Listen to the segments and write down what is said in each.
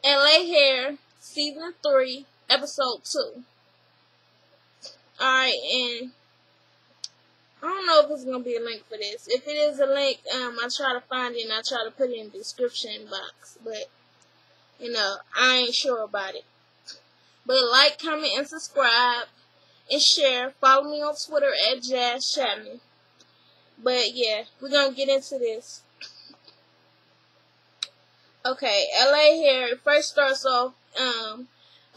LA Hair, Season 3, Episode 2. Alright, and I don't know if it's going to be a link for this. If it is a link, I try to find it and I try to put it in the description box. But, I ain't sure about it. But like, comment, and subscribe, and share. Follow me on Twitter at Jazz Chapman. But yeah, we're going to get into this. Okay, LA Hair first starts off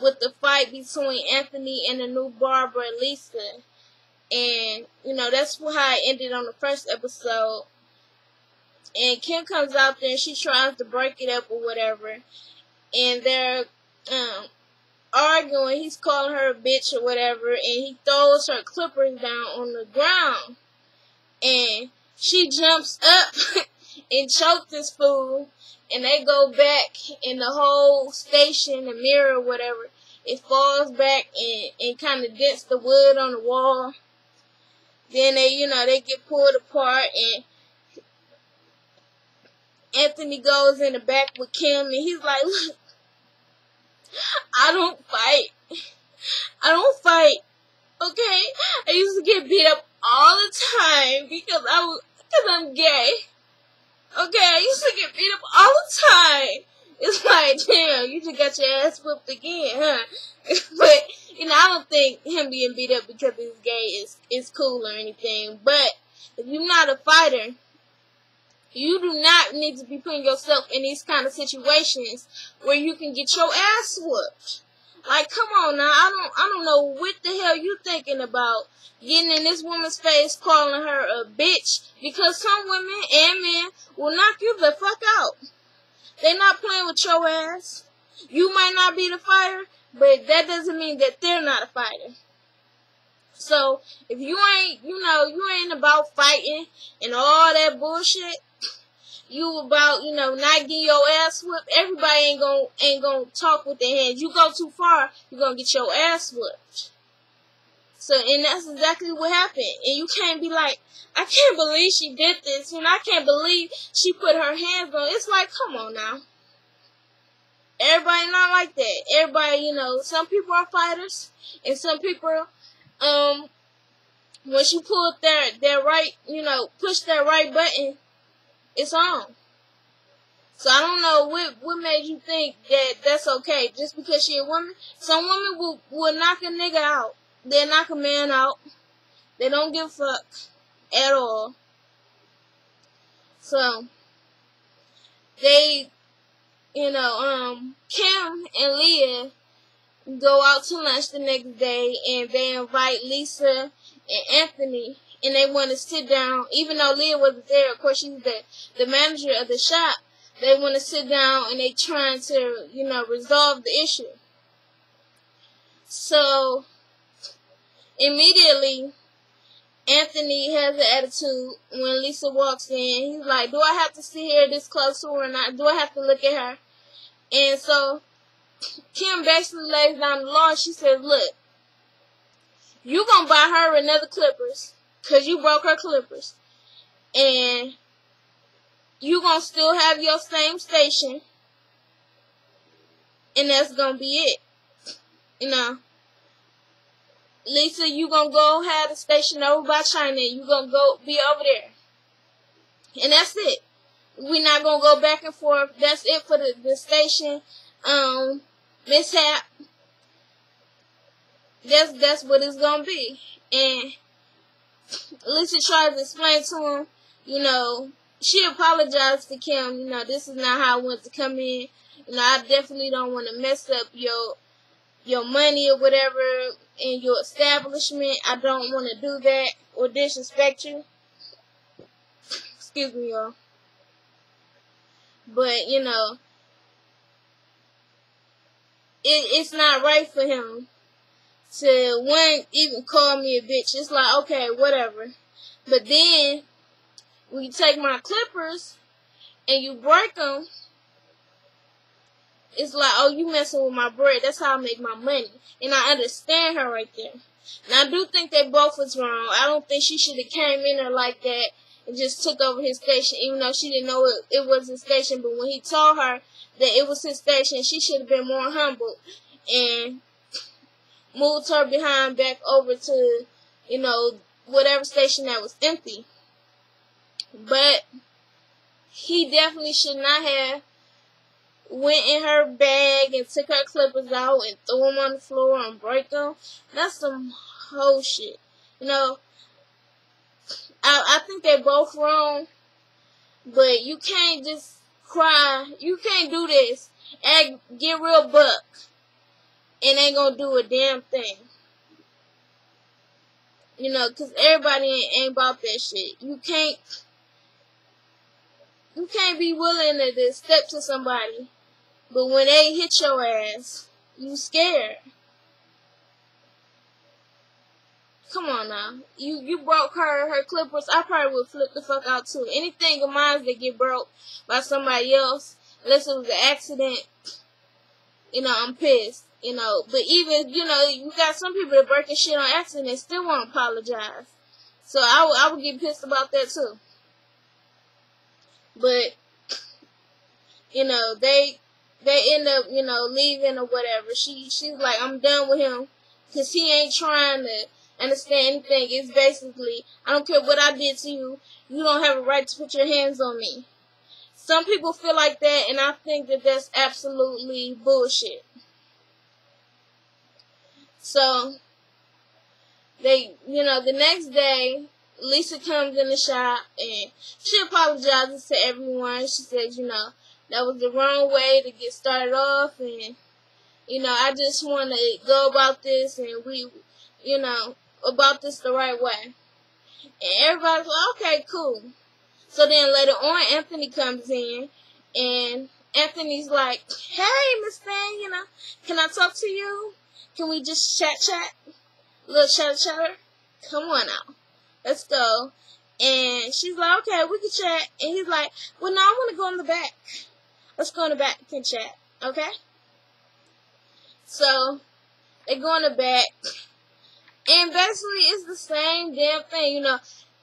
with the fight between Anthony and the new barber, Lisa. And, that's how it ended on the first episode. And Kim comes out there and she tries to break it up or whatever. And they're arguing. He's calling her a bitch or whatever. And he throws her clippers down on the ground. And she jumps up and chokes this fool. And they go back in the whole station, the mirror or whatever. It falls back and kind of dents the wood on the wall. Then they get pulled apart, and Anthony goes in the back with Kim, and he's like, look, I don't fight, okay? I used to get beat up all the time because I'm gay, okay? I used to get beat up all the time. It's like, damn, you just got your ass whooped again, huh? But, I don't think him being beat up because he's gay is cool or anything. But if you're not a fighter, you do not need to be putting yourself in these kind of situations where you can get your ass whooped. Like, come on now, I don't know what the hell you thinking about getting in this woman's face, calling her a bitch, because some women and men will knock you the fuck out. They're not playing with your ass. You might not be the fighter, but that doesn't mean that they're not a fighter. So, if you ain't, you ain't about fighting and all that bullshit, you about, not getting your ass whooped, everybody ain't gonna talk with their hands. You go too far, you're gonna get your ass whooped. So, and that's exactly what happened. And you can't be like, I can't believe she did this, I can't believe she put her hands on. It's like, come on now. Everybody not like that. Everybody, some people are fighters, and some people, when she pulled their right, push that right button, it's on. So I don't know what made you think that that's okay just because she a woman. Some women will knock a nigga out. They'll knock a man out. They don't give a fuck at all. So they, Kim and Leah go out to lunch the next day, and they invite Lisa and Anthony, and they want to sit down. Even though Leah wasn't there, of course she's the manager of the shop. They want to sit down and they trying to, resolve the issue. So immediately Anthony has an attitude when Lisa walks in. He's like, do I have to sit here this close to her or not? Do I have to look at her? And so Kim basically lays down the law and she says, look, you gonna buy her another clippers because you broke her clippers. And you gonna still have your same station. And that's gonna be it. Lisa, you gonna go have the station over by China. You gonna go be over there. And that's it. We're not gonna go back and forth. That's it for the station mishap. That's what it's gonna be. And Lisa tries to explain to him, she apologized to Kim, this is not how I want to come in. I definitely don't want to mess up your money or whatever in your establishment. I don't want to do that or disrespect you. Excuse me, y'all. But, it's not right for him to, one, even call me a bitch. It's like, okay, whatever. But then, when you take my clippers and you break them, it's like, oh, you messing with my bread. That's how I make my money. And I understand her right there. And I do think they both was wrong. I don't think she should have came in there like that and just took over his station, even though she didn't know it was his station. But when he told her that it was his station, she should have been more humble and moved her behind back over to, whatever station that was empty. But he definitely should not have went in her bag and took her clippers out and threw them on the floor and break them. That's some whole shit. I think they're both wrong, but you can't just cry. You can't do this and get real buck and ain't gonna do a damn thing. Because everybody ain't about that shit. You can't be willing to step to somebody, but when they hit your ass, you scared. Come on now. You broke her clippers. I probably would flip the fuck out too. Anything of mine that get broke by somebody else, unless it was an accident, I'm pissed. But even, you got some people that breaking shit on accident and still won't apologize. So I would get pissed about that too. But, they end up, leaving or whatever. She's like, I'm done with him because he ain't trying to understand anything. It's basically, I don't care what I did to you, you don't have a right to put your hands on me. Some people feel like that, and I think that that's absolutely bullshit. So, the next day, Lisa comes in the shop, and she apologizes to everyone. She says, that was the wrong way to get started off, and, I just want to go about this, and we, about this the right way. And everybody's like, okay, cool. So then later on, Anthony comes in, and Anthony's like, hey, Miss Thing, can I talk to you? Can we just chat? A little chatter? Come on now. Let's go. And she's like, okay, we can chat. And he's like, well, no, I want to go in the back. Let's go in the back and chat, okay? So, they go in the back. And basically, it's the same damn thing,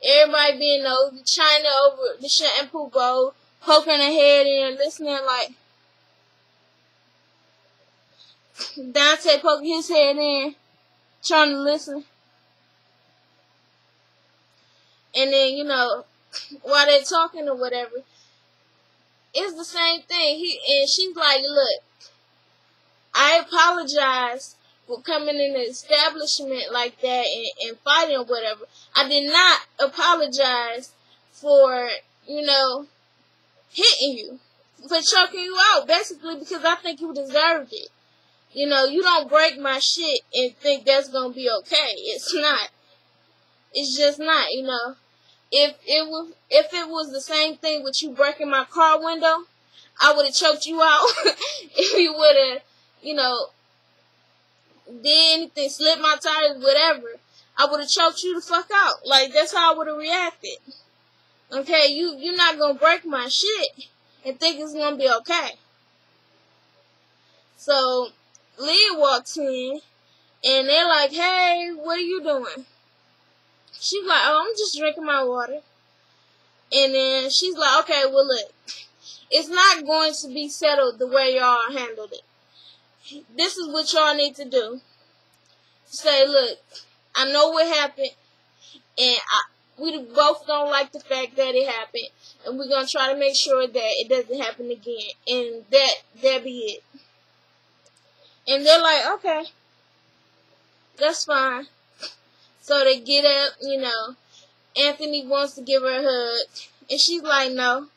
everybody being nosy, China over the shampoo bowl, poking her head in, listening like, Dante poking his head in, trying to listen. And then, while they're talking or whatever, it's the same thing. And she's like, look, I apologize for coming in the establishment like that and fighting or whatever. I did not apologize for, hitting you, for choking you out, basically because I think you deserved it. You don't break my shit and think that's gonna be okay. It's not. It's just not, If it was the same thing with you breaking my car window, I would have choked you out. If you would have, did anything, slipped my tires, whatever, I would have choked you the fuck out. Like, that's how I would have reacted. Okay, you're not gonna break my shit and think it's gonna be okay. So, Leah walks in, and they're like, hey, what are you doing? She's like, oh, I'm just drinking my water. And then she's like, okay, well, look, it's not going to be settled the way y'all handled it. This is what y'all need to do. Say, look, I know what happened, and we both don't like the fact that it happened, and we're going to try to make sure that it doesn't happen again, and that be it. And they're like, okay, that's fine. So they get up, Anthony wants to give her a hug, and she's like, no,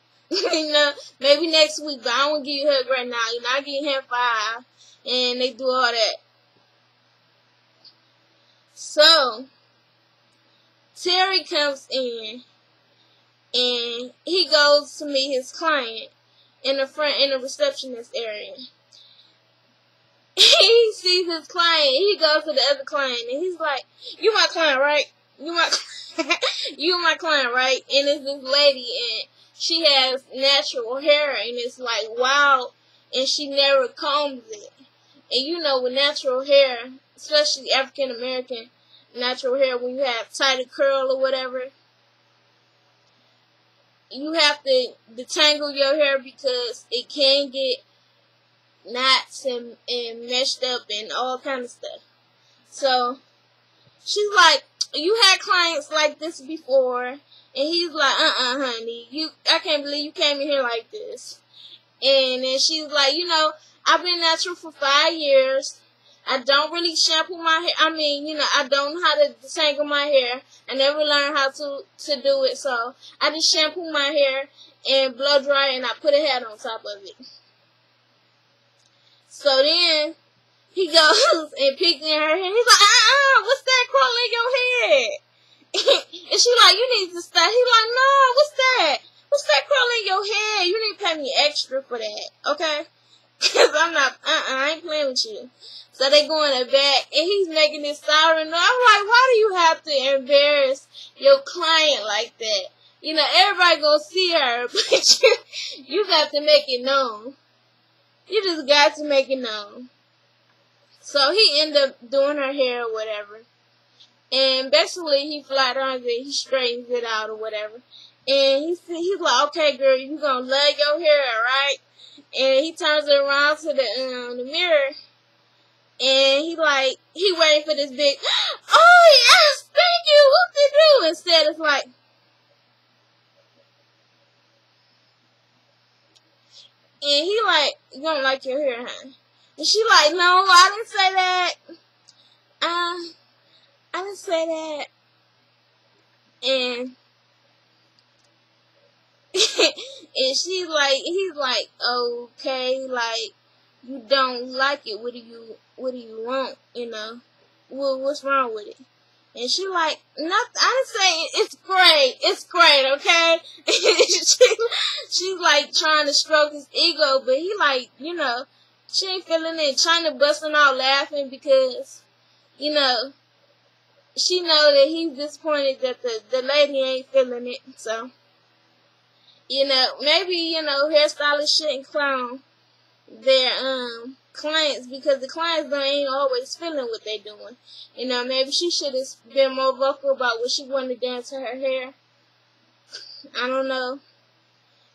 maybe next week, but I don't want to give you a hug right now, I give you hand 5, and they do all that. So, Terry comes in, and he goes to meet his client in the receptionist area. He sees his client, he goes to the other client, and he's like, you my client, right? You my client, right? And it's this lady, and she has natural hair, and it's like, wow, and she never combs it. And with natural hair, especially African American natural hair, when you have tighter curl or whatever, you have to detangle your hair because it can get knots and messed up and all kind of stuff. So she's like, you had clients like this before, and he's like, honey, I can't believe you came in here like this. And then she's like, I've been natural for 5 years. I don't really shampoo my hair. I don't know how to detangle my hair. I never learned how to do it, so I just shampoo my hair and blow dry, and I put a hat on top of it. So then he goes and picks in her hair. He's like, what's that crawling in your head? And she like, you need to stop. He's like, no, what's that? What's that crawling in your head? You need to pay me extra for that, okay? Because I'm not, I ain't playing with you. So they go in the back, and he's making this siren noise. I'm like, why do you have to embarrass your client like that? Everybody gonna see her, but you got to make it known. You just got to make it known. So he ended up doing her hair or whatever. And basically, he flat irons it, he straightens it out or whatever. And he's like, okay, girl, you gonna love your hair, right? And he turns it around to the mirror. And he waiting for this big, oh yes, thank you, what to do? Instead it's like, and he like, you don't like your hair, huh? And she like, no, I didn't say that. I didn't say that. And and he's like, okay, like, you don't like it. What do you want? What's wrong with it? And she like, nothing. I didn't say it's great. It's great, okay? She's like trying to stroke his ego, but he like, she ain't feeling it, trying to bust him out laughing because, she know that he's disappointed that the lady ain't feeling it. So, maybe, hairstylists shouldn't clown their clients because the clients ain't always feeling what they doing. Maybe she should have been more vocal about what she wanted done to her hair. I don't know.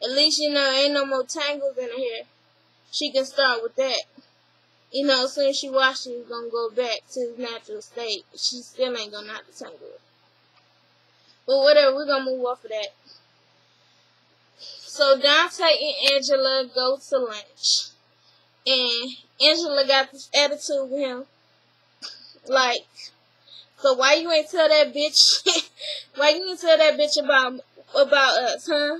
At least, ain't no more tangles in her hair. She can start with that. As soon as she washes it, it's gonna go back to its natural state. She still ain't gonna have to tangle it. But whatever, we're gonna move off of that. So Dante and Angela go to lunch. And Angela got this attitude with him. Like, so why you ain't tell that bitch, why you ain't tell that bitch about us, huh?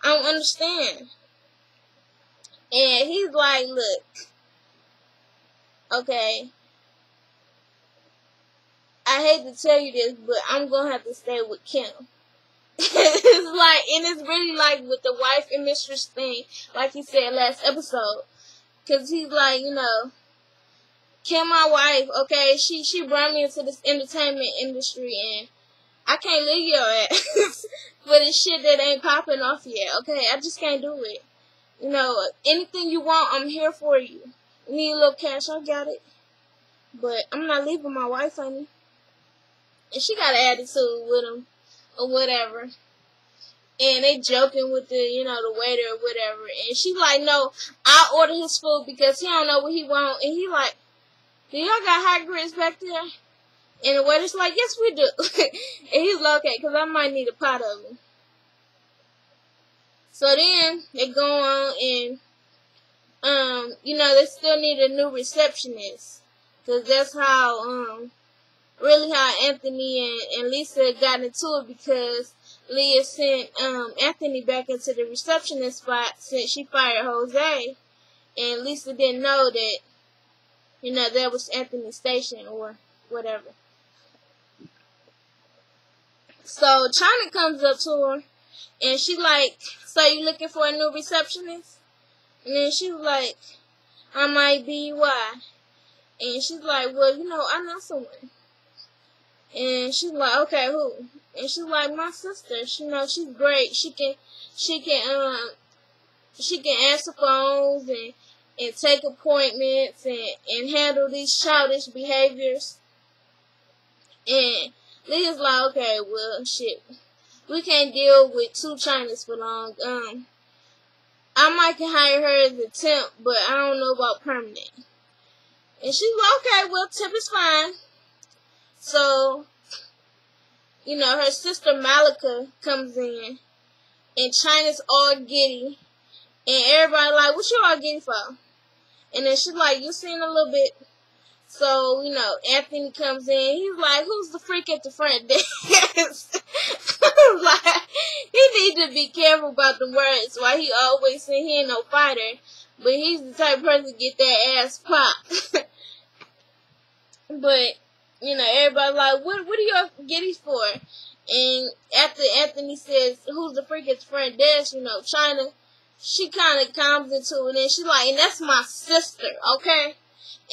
I don't understand. And he's like, look, okay, I hate to tell you this, but I'm going to have to stay with Kim. It's like, and it's really like with the wife and mistress thing, like he said last episode. Because he's like, Kim, my wife, okay, she brought me into this entertainment industry, and I can't leave your ass for this shit that ain't popping off yet, okay? I just can't do it. Anything you want, I'm here for you. You need a little cash, I got it. But I'm not leaving my wife, honey. And she got an attitude with him, or whatever. And they joking with the, the waiter or whatever. And she like, no, I'll order his food because he don't know what he want. And he like, do y'all got hot grits back there? And the waiter's like, yes, we do. And he's like, okay, because I might need a pot of them. So then they go on and, they still need a new receptionist. Because that's how, really how Anthony and Lisa got into it, because Leah sent Anthony back into the receptionist spot since she fired Jose. And Lisa didn't know that, that was Anthony's station or whatever. So China comes up to her and she like, so you looking for a new receptionist? And then she was like, I might be, why? And she's like, well, I know someone. And she's like, okay, who? And she's like, my sister. She's great. She can answer phones and take appointments and handle these childish behaviors. And Leah's like, okay, well, shit. we can't deal with 2 Chynas for long. I might can hire her as a temp, but I don't know about permanent. And she's like, okay, well, temp is fine. So, you know, her sister Malika comes in, and Chyna's all giddy, and everybody like, what you all giddy for? And then she's like, you seen a little bit. So, you know, Anthony comes in. He's like, who's the freak at the front desk? Like, he need to be careful about the words. Why he always saying he ain't no fighter. But he's the type of person to get that ass popped. But, you know, everybody like, what are y'all giddies for? And after Anthony says, who's the freak at the front desk, you know, Chyna, she kind of comes into it. And she's like, and that's my sister, okay?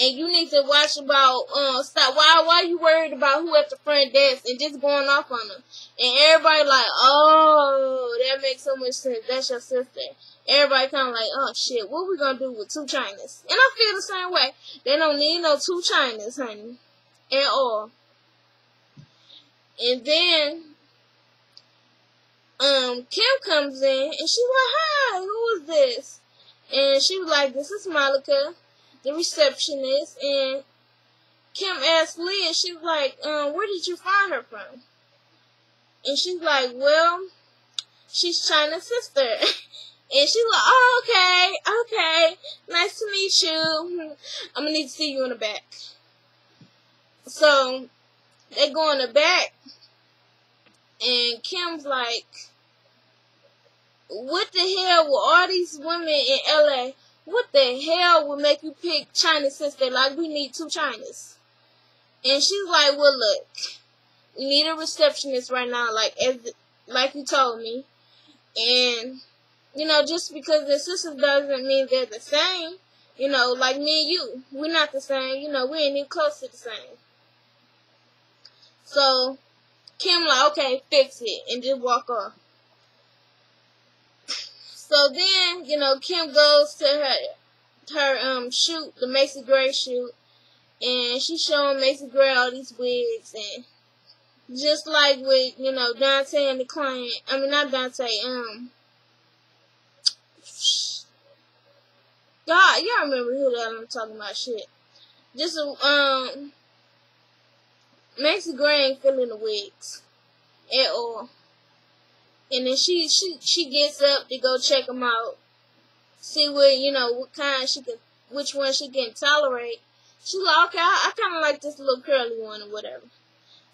And you need to watch about, stop. Why you worried about who at the front desk and just going off on them? And everybody like, oh, that makes so much sense. That's your sister. Everybody kind of like, oh shit, what we gonna do with 2 Chynas? And I feel the same way. They don't need no 2 Chynas, honey, at all. And then, Kim comes in and she's like, hi, who is this? And she was like, this is Malika, the receptionist. And Kim asked Leah, she was like, where did you find her from? And she's like, well, she's Chyna's sister. And she's like, oh, okay, nice to meet you. I'm gonna need to see you in the back. So they go in the back, and Kim's like, what the hell with all these women in LA? What the hell would make you pick Chyna's sister? Like, we need 2 Chynas. And she's like, well, look, we need a receptionist right now, like you told me. And, you know, just because they're sisters doesn't mean they're the same. You know, like me and you, we're not the same. You know, we ain't even close to the same. So, Kim like, okay, fix it, and just walk off. So then, you know, Kim goes to her shoot, the Macy Gray shoot, and she's showing Macy Gray all these wigs, and just like with, you know, Dante and the client, I mean, not Dante, God, y'all remember who that I'm talking about, shit. Just, Macy Gray ain't feeling the wigs at all. And then she gets up to go check them out, see what, you know, what kind which one she can tolerate. She's like, okay, I kind of like this little curly one or whatever.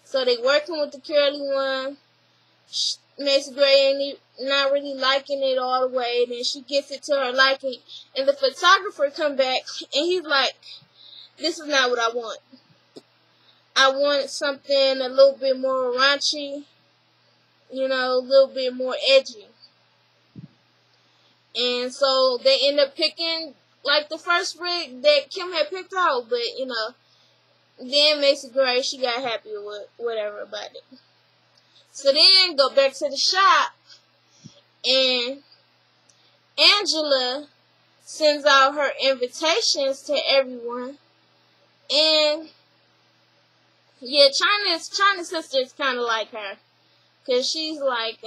So they working with the curly one. Macy Gray ain't not really liking it all the way. Then she gets it to her liking, and the photographer come back, and he's like, this is not what I want. I want something a little bit more raunchy, you know, a little bit more edgy. And so they end up picking, like, the first rig that Kim had picked out, but, you know, then Macy Gray, she got happy with whatever about it. So then go back to the shop, and Angela sends out her invitations to everyone. And yeah, Chyna's sister is kind of like her, cause she's like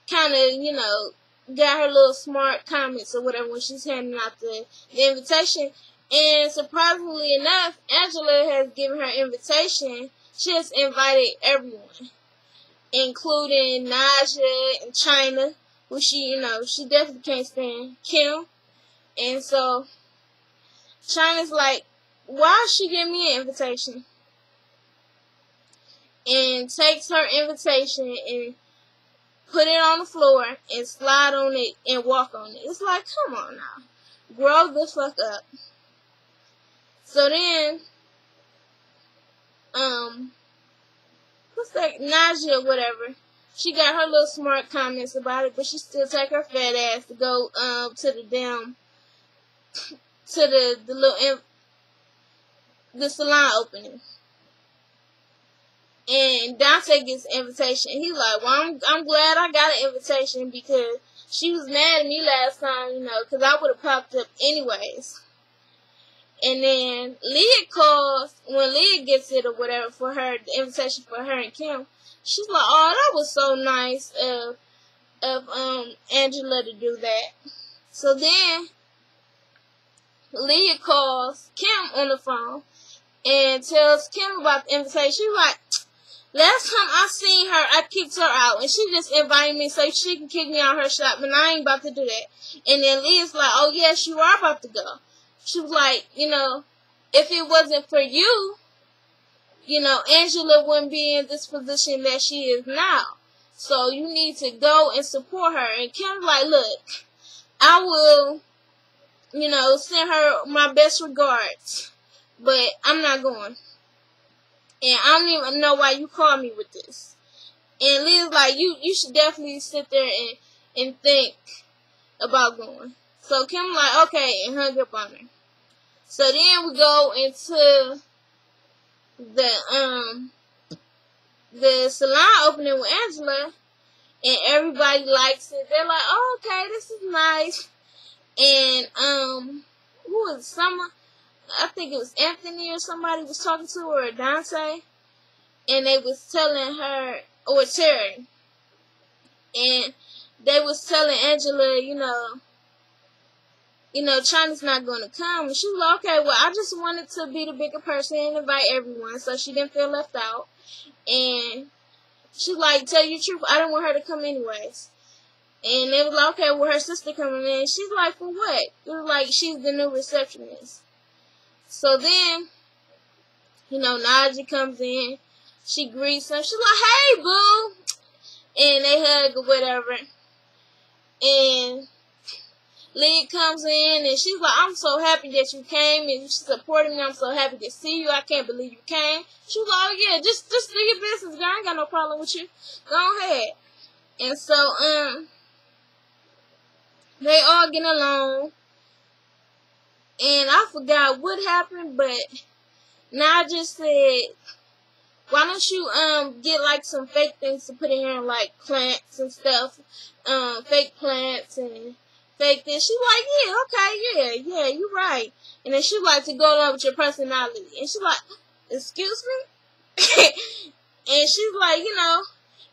kind of, you know, got her little smart comments or whatever when she's handing out the invitation. And surprisingly enough, Angela has given her invitation. She has invited everyone, including Naja and Chyna, who she, you know, she definitely can't stand, Kim. And so Chyna's like, why she give me an invitation? And takes her invitation and put it on the floor and slide on it and walk on it. It's like, come on now. Grow the fuck up. So then, what's that, Naja or whatever, she got her little smart comments about it, but she still take her fat ass to go, to the damn, to the salon opening. And Dante gets an invitation. He's like, well, I'm glad I got an invitation, because she was mad at me last time, you know, because I would have popped up anyways. And then Leah calls, when Leah gets it or whatever for her, the invitation for her and Kim, She's like, oh, that was so nice of Angela to do that. So then Leah calls Kim on the phone and tells Kim about the invitation. She's like, last time I seen her, I kicked her out, and she just invited me so she can kick me out her shop, but I ain't about to do that. And then Leah's like, oh yes, you are about to go. She was like, you know, if it wasn't for you, you know, Angela wouldn't be in this position that she is now. So you need to go and support her. And Kim's like, look, I will, you know, send her my best regards, but I'm not going. And I don't even know why you called me with this. And Leah's like, you should definitely sit there and think about going. So Kim like, okay, and hung up on her. So then we go into the salon opening with Angela, and everybody likes it. They're like, oh, okay, this is nice. And who was it? Summer? I think it was Anthony or somebody was talking to her, or Dante, and they was telling her, or Terry, and they was telling Angela, China's not going to come. And she was like, okay, well, I just wanted to be the bigger person and invite everyone, so she didn't feel left out. And she's like, tell you the truth, I didn't want her to come anyways. And they was like, okay, well, her sister coming in. She's like, for what? It was like, she's the new receptionist. So then, Naja comes in. She greets her. She's like, hey, boo. And they hug or whatever. And Leah comes in, and she's like, I'm so happy that you came, and you supported me. I'm so happy to see you. I can't believe you came. She was like, oh, yeah, just do your business, girl. I ain't got no problem with you. Go ahead. And so, they all get along. And I forgot what happened, but Naja said, why don't you get like some fake things to put in here, like plants and stuff, fake plants and fake this. She's like, yeah, okay, yeah, you're right. And then she like to go along with your personality. And she's like, excuse me? And she's like,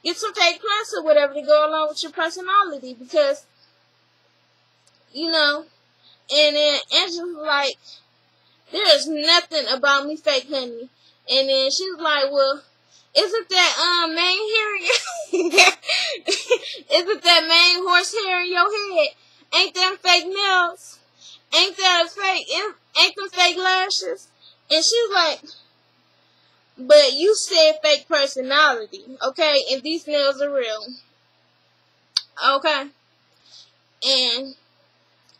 get some fake plants or whatever to go along with your personality, because, and then Angela's like, there's nothing about me fake, honey. And then she's like, well, isn't that main hair? Isn't that main horse hair in your head? Ain't them fake nails? Ain't that a fake? Ain't them fake lashes? And she's like, but you said fake personality, okay? And these nails are real, okay? And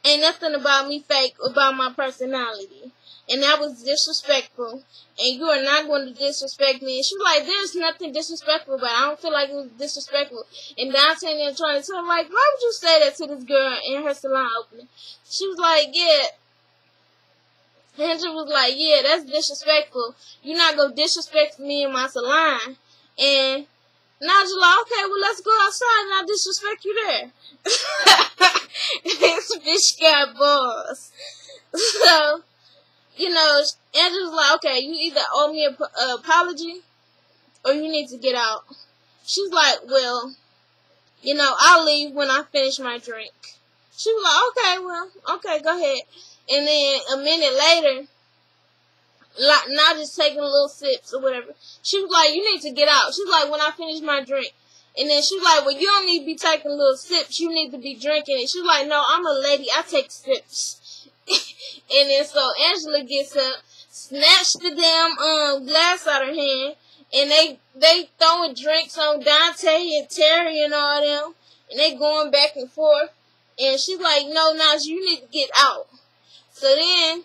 ain't nothing about me fake about my personality. And that was disrespectful. And you are not going to disrespect me. And she's like, there's nothing disrespectful, but I don't feel like it was disrespectful. And Dante and trying to tell her, like, why would you say that to this girl in her salon opening? She was like, yeah. Angela was like, yeah, that's disrespectful. You're not going to disrespect me in my salon. And Naja like, okay, well, let's go outside and I'll disrespect you there. This bitch got balls. So, Angela's like, okay, you either owe me an apology or you need to get out. She's like, well, I'll leave when I finish my drink. She was like, okay, well, okay, go ahead. And then a minute later, not just taking little sips or whatever, she was like, you need to get out. She's like, when I finish my drink. And then she's like, well, you don't need to be taking little sips. You need to be drinking it. She's like, no, I'm a lady. I take sips. And then so Angela gets up, snatched the damn glass out of her hand, and they throwing drinks on Dante and Terry and all them, and they going back and forth. And she's like, no, Naja, you need to get out. So then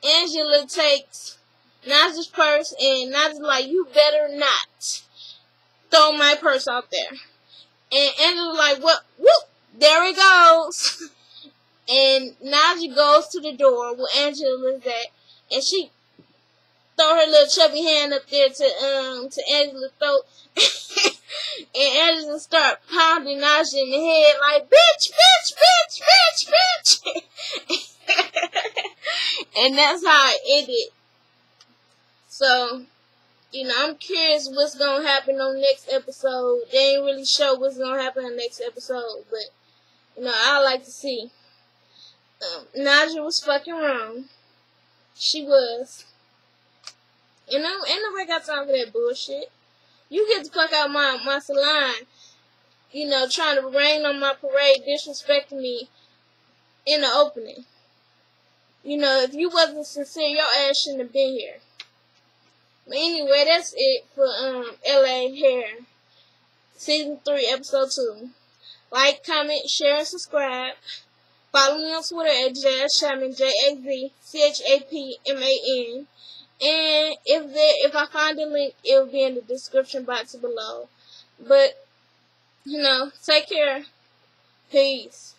Angela takes Naja's purse, and Naja's like, you better not throw my purse out there. And Angela's like, what? Whoop, there it goes. And Naja goes to the door where Angela is at, and she throw her little chubby hand up there to Angela's throat. And Angela start pounding Naja in the head like, bitch, bitch, bitch, bitch, bitch. And that's how it ended. So, I'm curious what's gonna happen on next episode. They ain't really show what's gonna happen on next episode, but I like to see. Naja was fucking wrong. She was. Ain't nobody got time for that bullshit. You get the fuck out my salon. Trying to rain on my parade, disrespecting me in the opening. If you wasn't sincere, your ass shouldn't have been here. But anyway, that's it for LA Hair Season 3, Episode 2. Like, comment, share, and subscribe. Follow me on Twitter at Jazz Chapman, JAZCHAPMAN. And if I find a link, it will be in the description box below. But, take care. Peace.